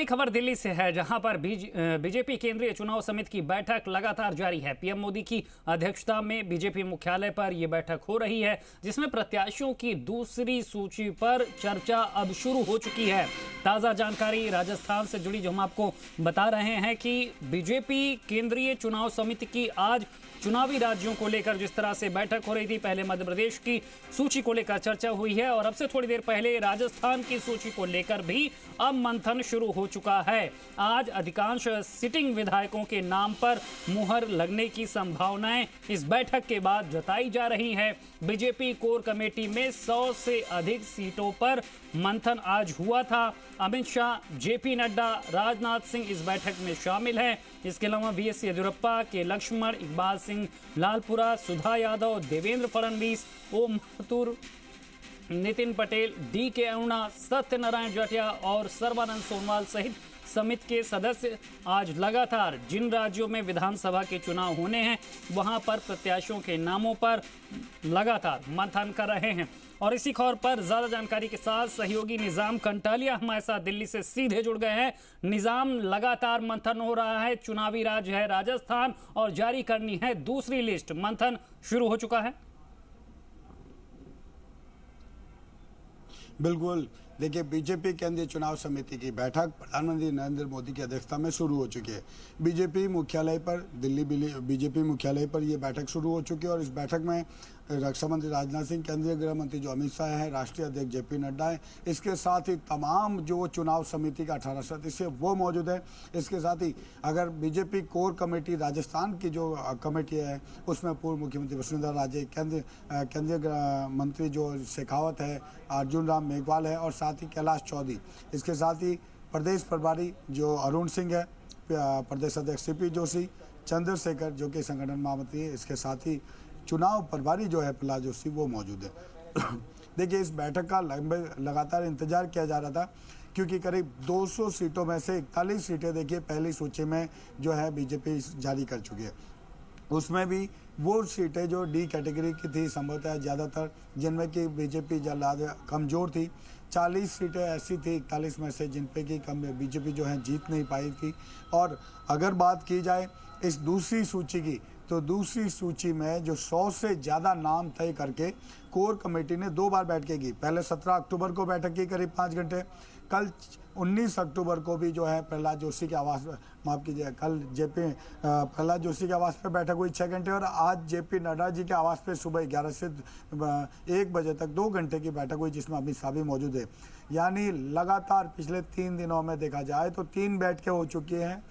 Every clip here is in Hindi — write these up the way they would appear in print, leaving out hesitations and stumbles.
बड़ी खबर दिल्ली से है, जहां पर बीजेपी केंद्रीय चुनाव समिति की बैठक लगातार जारी है। पीएम मोदी की अध्यक्षता में बीजेपी मुख्यालय पर यह बैठक हो रही है, जिसमें प्रत्याशियों की दूसरी सूची पर चर्चा अब शुरू हो चुकी है। ताजा जानकारी राजस्थान से जुड़ी, जो हम आपको बता रहे हैं कि बीजेपी केंद्रीय चुनाव समिति की आज चुनावी राज्यों को लेकर जिस तरह से बैठक हो रही थी, पहले मध्य प्रदेश की सूची को लेकर चर्चा हुई है और अब से थोड़ी देर पहले राजस्थान की सूची को लेकर भी अब मंथन शुरू हो चुका है। आज अधिकांश सिटिंग विधायकों के नाम पर मुहर लगने की संभावनाएं इस बैठक के बाद जताई जा रही है। बीजेपी कोर कमेटी में 100 से अधिक सीटों पर मंथन आज हुआ था। अमित शाह, जेपी नड्डा, राजनाथ सिंह इस बैठक में शामिल हैं। इसके अलावा वीएस येदियुरप्पा के लक्ष्मण, इकबाल सिंह लालपुरा, सुधा यादव, देवेंद्र फडणवीस, ओम माथुर, नितिन पटेल, डी के अरुणा, सत्यनारायण जटिया और सर्बानंद सोनोवाल सहित समिति के सदस्य आज लगातार जिन राज्यों में विधानसभा के चुनाव होने हैं वहां पर प्रत्याशियों के नामों पर लगातार मंथन कर रहे हैं। और इसी खबर पर ज्यादा जानकारी के साथ सहयोगी निजाम कंटालिया हमारे साथ दिल्ली से सीधे जुड़ गए हैं। निजाम, लगातार मंथन हो रहा है, चुनावी राज्य है राजस्थान और जारी करनी है दूसरी लिस्ट, मंथन शुरू हो चुका है। बिल्कुल, देखिए, बीजेपी केंद्रीय चुनाव समिति की बैठक प्रधानमंत्री नरेंद्र मोदी की अध्यक्षता में शुरू हो चुकी है। बीजेपी मुख्यालय पर बीजेपी मुख्यालय पर यह बैठक शुरू हो चुकी है और इस बैठक में रक्षा मंत्री राजनाथ सिंह, केंद्रीय गृह मंत्री जो अमित शाह है, राष्ट्रीय अध्यक्ष जेपी नड्डा है, इसके साथ ही तमाम जो चुनाव समिति का 18 सदस्य वो मौजूद है। इसके साथ ही अगर बीजेपी कोर कमेटी राजस्थान की जो कमेटी है उसमें पूर्व मुख्यमंत्री वसुंधरा राजे, केंद्रीय गृह मंत्री जो शेखावत है, अर्जुन राम मेघवाल है और साथ ही कैलाश चौधरी, इसके साथ ही प्रदेश प्रभारी जो अरुण सिंह है, प्रदेश अध्यक्ष सीपी जोशी, चंद्रशेखर जो कि संगठन महामंत्री है, इसके साथ ही चुनाव प्रभारी जो है प्रहलाद जोशी वो मौजूद है। देखिए, इस बैठक का लगातार इंतजार किया जा रहा था क्योंकि करीब 200 सीटों में से 41 सीटें देखिए पहली सूची में जो है बीजेपी जारी कर चुकी है। उसमें भी वो सीटें जो डी कैटेगरी की थी संभवतः ज़्यादातर, जिनमें कि बीजेपी ज़्यादा कमज़ोर थी। 40 सीटें ऐसी थी 41 में से जिन पे कि कम बीजेपी जो है जीत नहीं पाई थी। और अगर बात की जाए इस दूसरी सूची की, तो दूसरी सूची में जो 100 से ज़्यादा नाम तय करके कोर कमेटी ने 2 बार बैठकें की। पहले 17 अक्टूबर को बैठक की करीब 5 घंटे, कल 19 अक्टूबर को भी जो है प्रहलाद जोशी के आवास, माफ़ कीजिए, कल प्रहलाद जोशी के आवास पर बैठक हुई 6 घंटे और आज जेपी नड्डा जी के आवास पर सुबह 11 से 1 बजे तक 2 घंटे की बैठक हुई जिसमें अमित शाह भी मौजूद है। यानी लगातार पिछले 3 दिनों में देखा जाए तो 3 बैठकें हो चुकी हैं।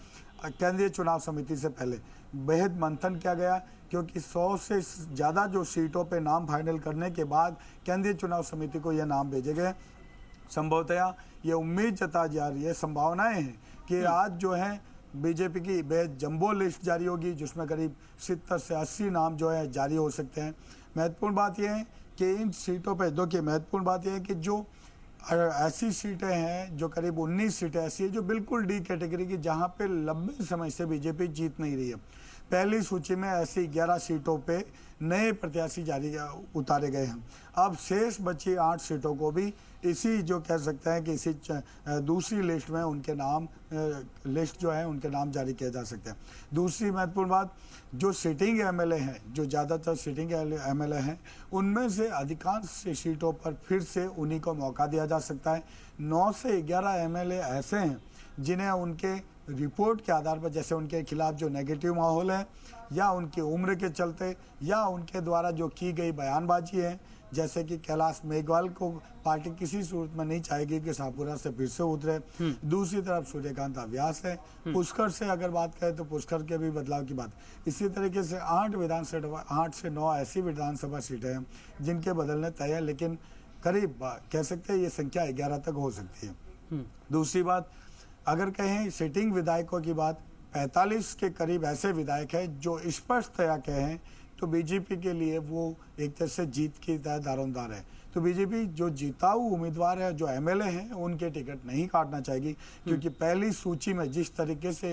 केंद्रीय चुनाव समिति से पहले बेहद मंथन किया गया क्योंकि 100 से ज़्यादा जो सीटों पे नाम फाइनल करने के बाद केंद्रीय चुनाव समिति को ये नाम भेजे गए। संभवतः ये उम्मीद जताई जा रही है, संभावनाएं हैं कि आज जो है बीजेपी की बेहद जंबो लिस्ट जारी होगी जिसमें करीब 70 से 80 नाम जो है जारी हो सकते हैं। महत्वपूर्ण बात यह है कि इन सीटों पर देखिए, महत्वपूर्ण बात यह है कि जो ऐसी सीटें हैं, जो करीब 19 सीटें ऐसी है जो बिल्कुल डी कैटेगरी की, जहां पे लंबे समय से बीजेपी जीत नहीं रही है। पहली सूची में ऐसी 11 सीटों पे नए प्रत्याशी उतारे गए हैं। अब शेष बची 8 सीटों को भी इसी जो कह सकते हैं कि इसी दूसरी लिस्ट में उनके नाम लिस्ट जो है उनके नाम जारी किए जा सकते हैं। दूसरी महत्वपूर्ण बात, जो सिटिंग एमएलए हैं, जो ज़्यादातर सिटिंग एमएलए हैं, उनमें से अधिकांश सीटों पर फिर से उन्हीं को मौका दिया जा सकता है। 9 से 11 एमएलए ऐसे हैं जिन्हें उनके रिपोर्ट के आधार पर, जैसे उनके खिलाफ जो नेगेटिव माहौल है या उनकी उम्र के चलते या उनके द्वारा जो की गई बयानबाजी है, जैसे कि कैलाश मेघवाल को पार्टी किसी सूरत में नहीं चाहेगी कि शाहपुरा से फिर से उतरे। दूसरी तरफ सूर्यकांत व्यास है। पुष्कर से अगर बात करें तो पुष्कर के भी बदलाव की बात। इसी तरीके से 8 से 9 ऐसी विधानसभा सीटें हैं जिनके बदलने तय है, लेकिन करीब कह सकते हैं ये संख्या 11 तक हो सकती है। दूसरी बात, अगर कहें सिटिंग विधायकों की बात, 45 के करीब ऐसे विधायक हैं जो स्पष्टतया कहें तो बीजेपी के लिए वो एक तरह से जीत की दारोमदार है। तो बीजेपी जो जीताऊ उम्मीदवार है, जो एमएलए हैं, उनके टिकट नहीं काटना चाहेगी क्योंकि पहली सूची में जिस तरीके से,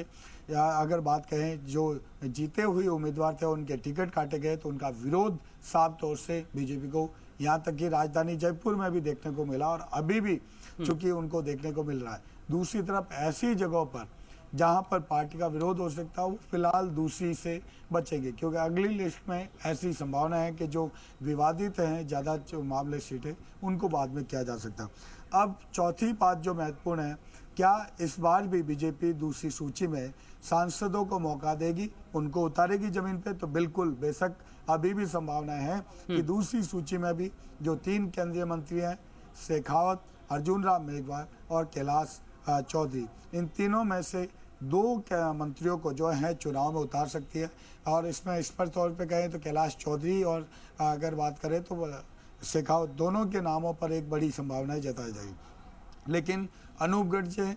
या अगर बात कहें जो जीते हुए उम्मीदवार थे उनके टिकट काटे गए तो उनका विरोध साफ तौर से बीजेपी को, यहाँ तक कि राजधानी जयपुर में भी देखने को मिला और अभी भी चूंकि उनको देखने को मिल रहा है। दूसरी तरफ ऐसी जगहों पर जहां पर पार्टी का विरोध हो सकता है वो फिलहाल दूसरी से बचेंगे, क्योंकि अगली लिस्ट में ऐसी संभावना है कि जो विवादित हैं ज़्यादा जो मामले सीटें उनको बाद में किया जा सकता है। अब चौथी बात जो महत्वपूर्ण है, क्या इस बार भी बीजेपी दूसरी सूची में सांसदों को मौका देगी, उनको उतारेगी जमीन पे? तो बिल्कुल, बेशक अभी भी संभावना है कि दूसरी सूची में भी जो 3 केंद्रीय मंत्री हैं, शेखावत, अर्जुन राम मेघवाल और कैलाश चौधरी, इन तीनों में से 2 मंत्रियों को जो है चुनाव में उतार सकती है। और इसमें इस पर तौर पे कहें तो कैलाश चौधरी और अगर बात करें तो शेखावत, दोनों के नामों पर एक बड़ी संभावना जताई जाएगी। लेकिन अनूप गढ़ से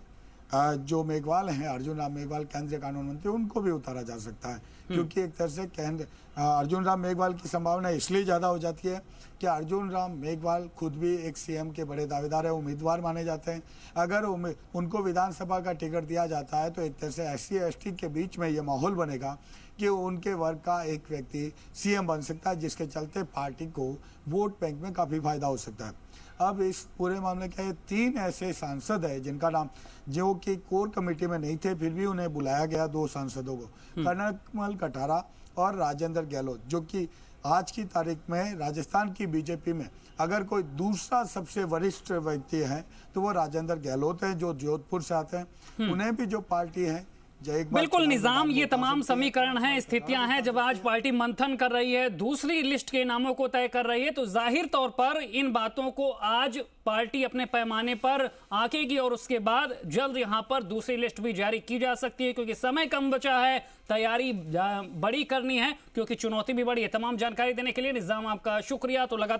जो मेघवाल हैं, अर्जुन राम मेघवाल केंद्रीय कानून मंत्री, उनको भी उतारा जा सकता है, क्योंकि एक तरह से अर्जुन राम मेघवाल की संभावना इसलिए ज़्यादा हो जाती है कि अर्जुन राम मेघवाल खुद भी एक सीएम के बड़े दावेदार है, उम्मीदवार माने जाते हैं। अगर उनको विधानसभा का टिकट दिया जाता है तो एक तरह से SC/ST के बीच में ये माहौल बनेगा कि उनके वर्ग का एक व्यक्ति सीएम बन सकता है, जिसके चलते पार्टी को वोट बैंक में काफ़ी फायदा हो सकता है। अब इस पूरे मामले के 3 ऐसे सांसद हैं जिनका नाम, जो कि कोर कमेटी में नहीं थे, फिर भी उन्हें बुलाया गया, 2 सांसदों को, कर्नल कमल कटारा और राजेंद्र गहलोत, जो कि आज की तारीख में राजस्थान की बीजेपी में अगर कोई दूसरा सबसे वरिष्ठ व्यक्ति है तो वो राजेंद्र गहलोत हैं, जो जोधपुर से आते हैं। उन्हें भी जो पार्टी है बिल्कुल निजाम, ये तमाम समीकरण हैं, स्थितियां हैं। जब आज पार्टी मंथन कर रही है, दूसरी लिस्ट के नामों को तय कर रही है, तो जाहिर तौर पर इन बातों को आज पार्टी अपने पैमाने पर आंकेगी और उसके बाद जल्द यहां पर दूसरी लिस्ट भी जारी की जा सकती है, क्योंकि समय कम बचा है, तैयारी बड़ी करनी है, क्योंकि चुनौती भी बड़ी है। तमाम जानकारी देने के लिए निजाम आपका शुक्रिया। तो लगातार